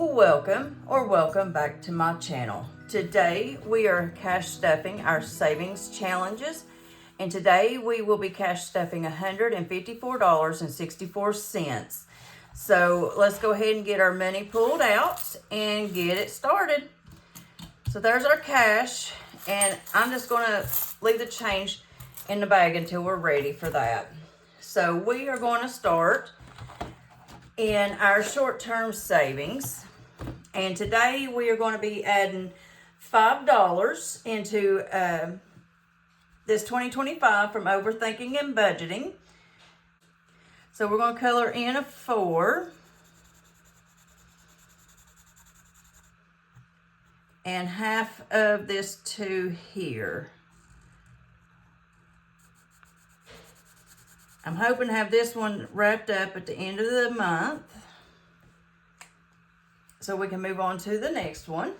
Welcome back to my channel. Today we are cash stuffing our savings challenges, and today we will be cash stuffing $154.64. So let's go ahead and get our money pulled out and get it started. So there's our cash, and I'm just going to leave the change in the bag until we're ready for that. So we are going to start in our short-term savings. And today we are going to be adding $5 into this 2025 from Overthinking and Budgeting. So we're going to color in a 4. And half of this 2 here. I'm hoping to have this one wrapped up at the end of the month, so we can move on to the next one.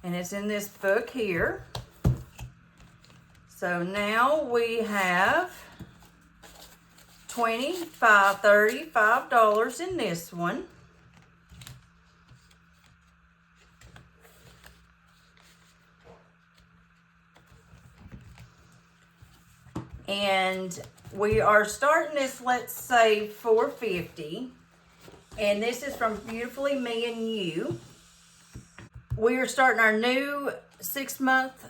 And it's in this book here. So now we have $35 in this one. And we are starting this Let's Save $4.50. And this is from Beautifully Me and You. We are starting our new 6-month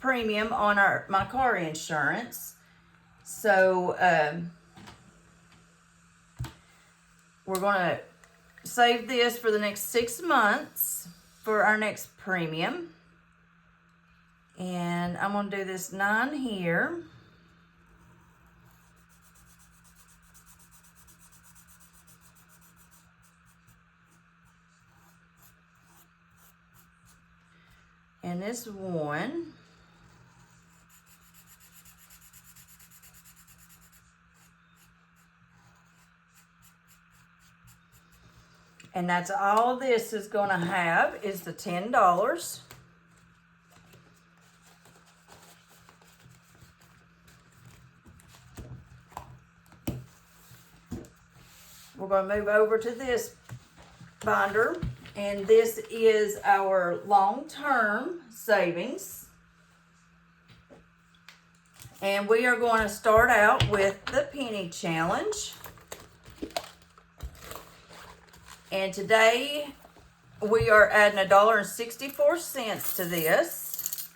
premium on my car insurance. So we're going to save this for the next 6 months for our next premium. And I'm going to do this 9 here. And this 1. And that's all this is going to have is the $10. We're going to move over to this binder. And this is our long-term savings. And we are going to start out with the penny challenge. And today we are adding $1.64 to this.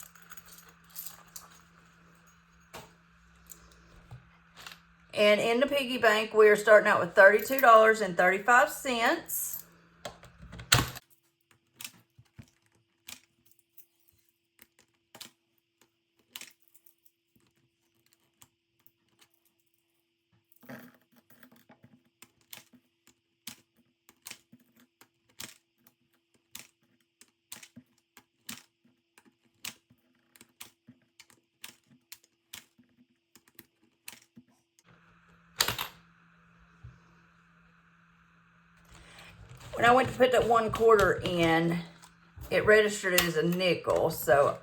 And in the piggy bank, we are starting out with $32.35. When I went to put that 1/4 in, it registered it as a nickel. So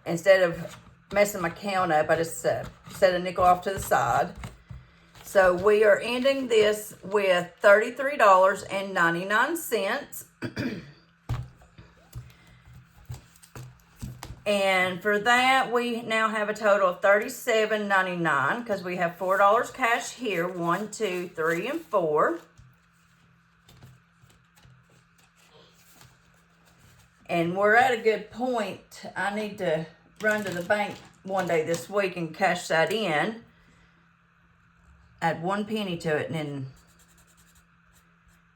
instead of messing my count up, I just set a nickel off to the side. So we are ending this with $33.99. And for that, we now have a total of $37.99 because we have $4 cash here. 1, 2, 3, and 4. And we're at a good point. I need to run to the bank one day this week and cash that in. Add 1 penny to it, and then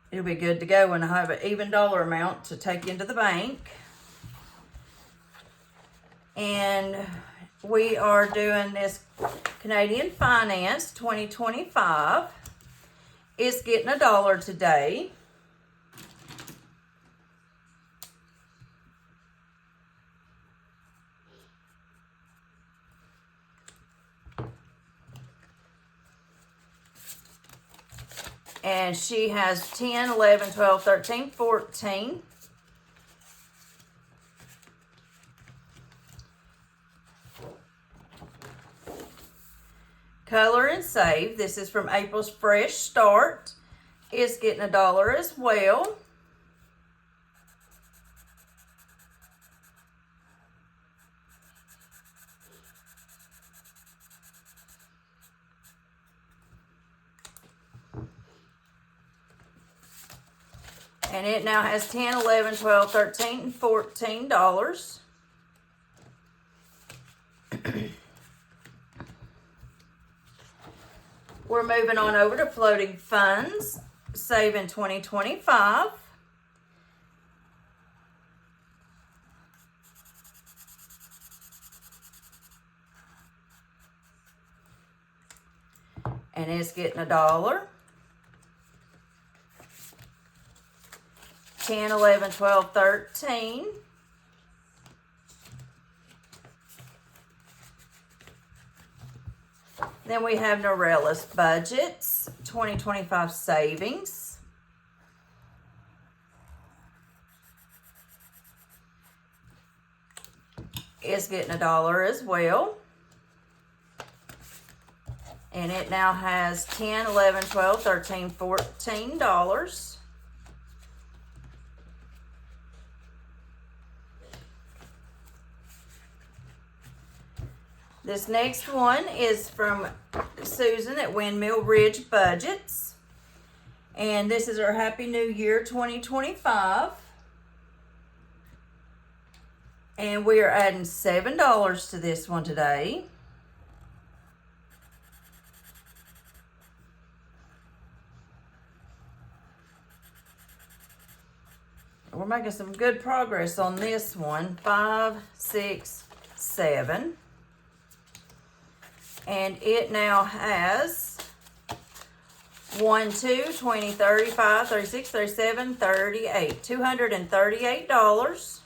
it'll be good to go when I have an even dollar amount to take into the bank. And we are doing this Canadian Finance 2025. It's getting $1 today. And she has 10, 11, 12, 13, 14. Color and save. This is from April's Fresh Start. is getting $1 as well. And it now has 10, 11, 12, 13, and $14. We're moving on over to floating funds, saving 2025. And it's getting $1. 10, 11, 12, 13. Then we have Norella's budgets, 2025 savings. It's getting $1 as well. And it now has 10, 11, 12, 13, $14. This next one is from Susan at Windmill Ridge Budgets. And this is our Happy New Year 2025. And we are adding $7 to this one today. We're making some good progress on this one. 5, 6, 7. And it now has 1, 2, 20, 35, 36, 37, 38. $238.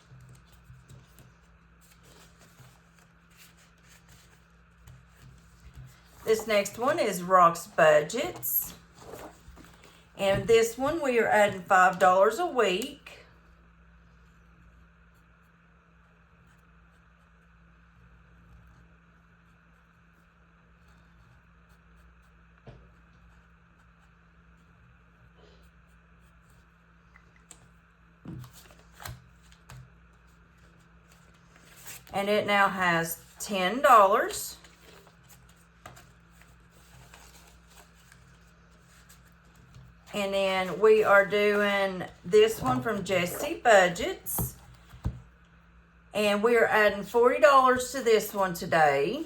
This next one is Rock's Budgets. And this one we are adding $5 a week. And it now has $10. And then we are doing this one from Jesse Budgets. And we are adding $40 to this one today.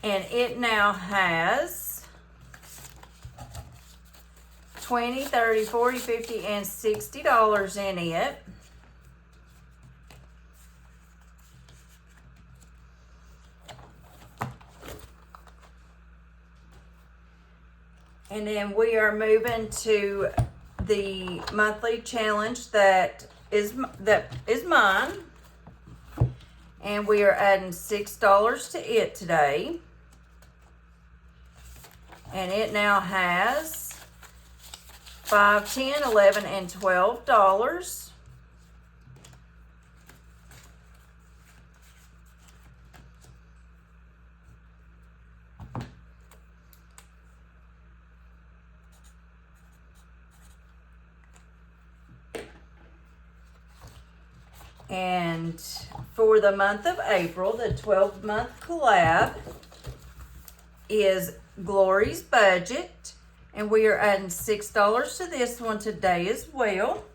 And it now has 20, 30, 40, 50, and $60 in it. And then we are moving to the monthly challenge that is mine. And we are adding $6 to it today. And it now has 5, 10, 11, and $12. And for the month of April, the 12-month collab is Glory's Budget. And we are adding $6 to this one today as well.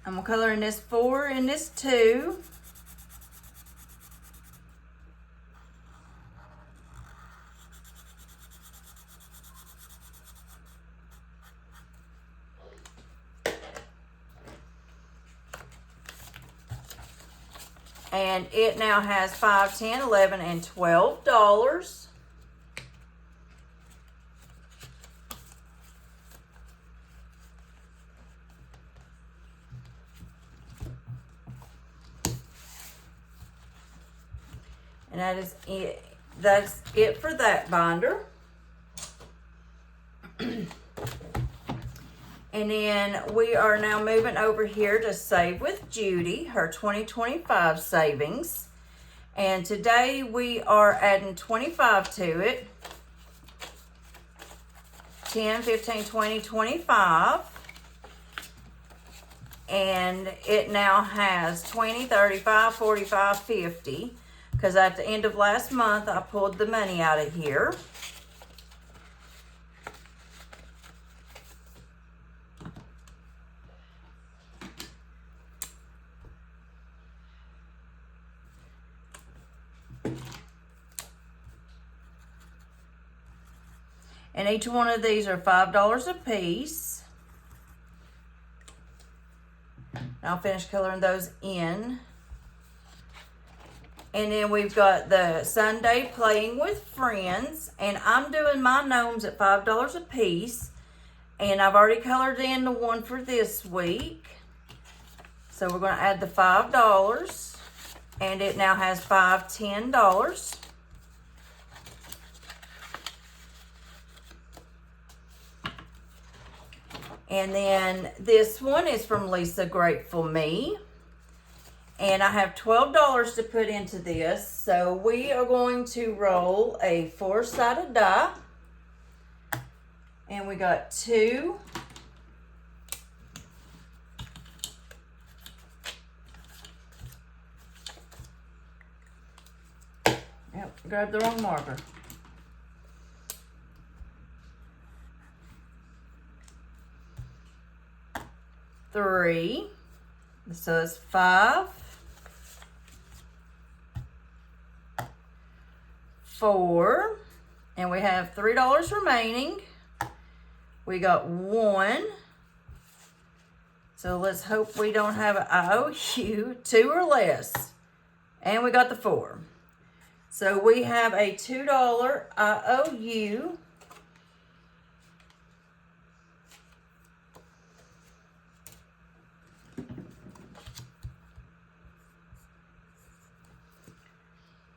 I'm going to color in this 4 and this 2. And it now has $5, $10, $11, and $12. And that is it. That's it for that binder. And then we are now moving over here to Save with Judy, her 2025 savings. And today we are adding 25 to it. 10, 15, 20, 25. And it now has 20, 35, 45, 50. Because at the end of last month, I pulled the money out of here. And each one of these are $5 a piece. I'll finish coloring those in. And then we've got the Sunday Playing with Friends. And I'm doing my gnomes at $5 a piece. And I've already colored in the one for this week. So we're going to add the $5. And it now has $5, $10. And then this one is from Lisa Grateful Me. And I have $12 to put into this. So we are going to roll a 4-sided die. And we got 2. Yep, grabbed the wrong marker. 3. So it's 5, 4, and we have $3 remaining. We got 1. So let's hope we don't have an IOU, 2 or less. And we got the 4. So we have a $2 IOU.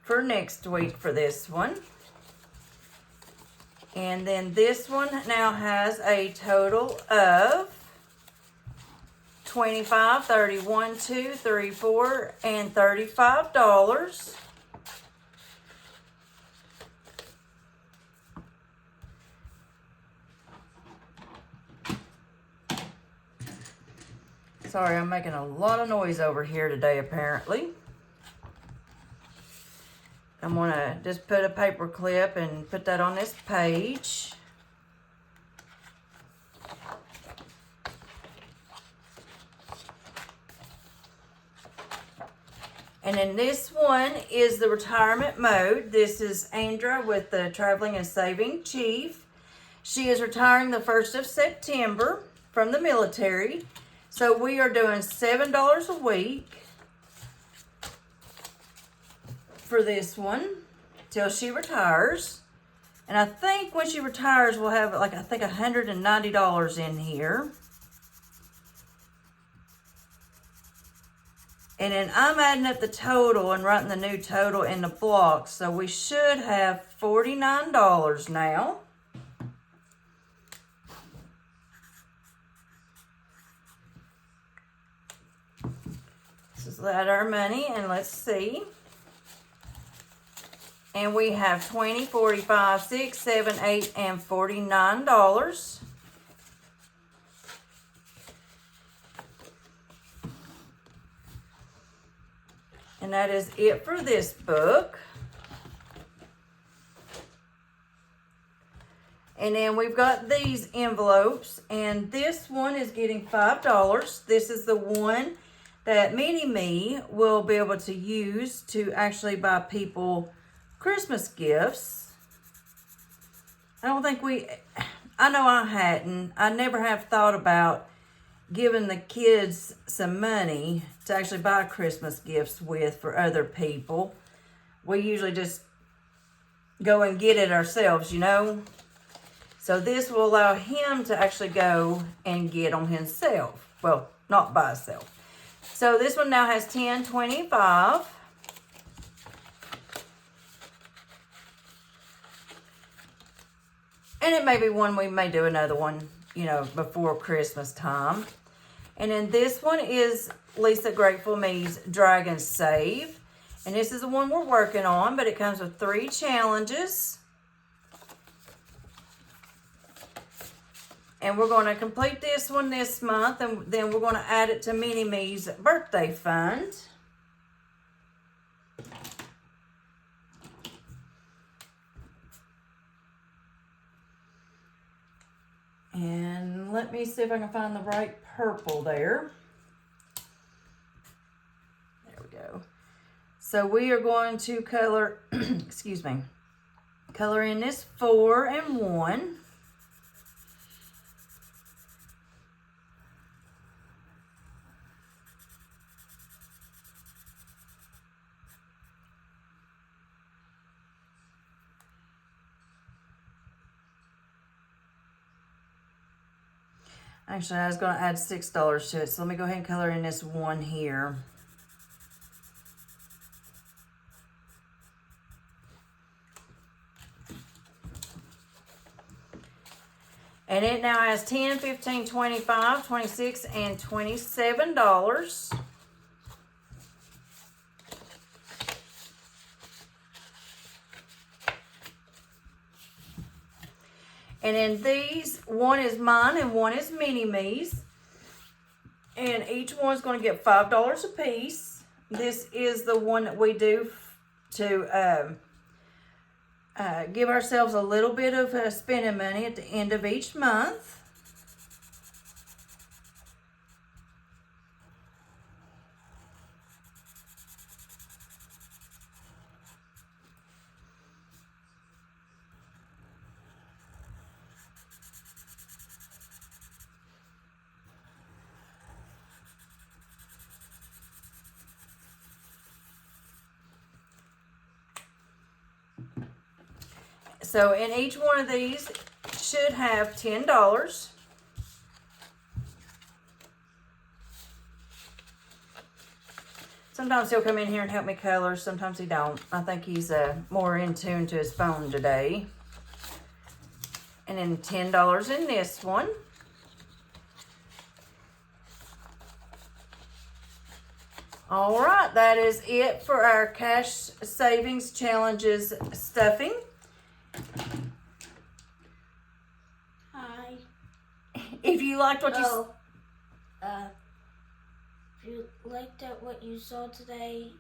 For next week for this one. And then this one now has a total of 25, 31, 2, 3, 4, and $35. Sorry, I'm making a lot of noise over here today, apparently. I'm going to just put a paper clip and put that on this page. And then this one is the retirement mode. This is Andra with the Traveling and Saving Chief. She is retiring the 1st of September from the military. So we are doing $7 a week for this one till she retires. And I think when she retires, we'll have like, I think $190 in here. And then I'm adding up the total and writing the new total in the blocks. So we should have $49 now. This is add our money and let's see. And we have 20, 45, 6, 7, 8, and $49. And that is it for this book. And then we've got these envelopes, and this one is getting $5. This is the one that Mini Me will be able to use to actually buy people Christmas gifts. I don't think I know I hadn't. I never have thought about giving the kids some money to actually buy Christmas gifts with for other people. We usually just go and get it ourselves, you know. So this will allow him to actually go and get on himself. Well, not by himself. So this one now has 10.25. And it may be one we may do another one, you know, before Christmas time. And then this one is Lisa Grateful Me's Dragon Save. And this is the one we're working on, but it comes with 3 challenges. And we're going to complete this one this month, and then we're going to add it to Mini Me's birthday fund. And let me see if I can find the right purple there. There we go. So we are going to color, excuse me, color in this 4 and 1. Actually, I was going to add $6 to it, so let me go ahead and color in this 1 here. And it now has $10, $15, $25, $26, and $27. And then these, one is mine and one is Mini Me's. And each one's going to get $5 a piece. This is the one that we do to give ourselves a little bit of spending money at the end of each month. So in each one of these should have $10. Sometimes he'll come in here and help me color. Sometimes he don't. I think he's more in tune to his phone today. And then $10 in this one. All right, that is it for our cash savings challenges stuffing. Hi. If you liked what you if you liked what you saw today,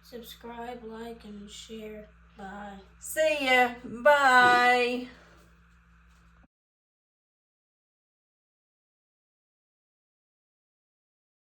subscribe, like, and share. Bye. see ya. Bye.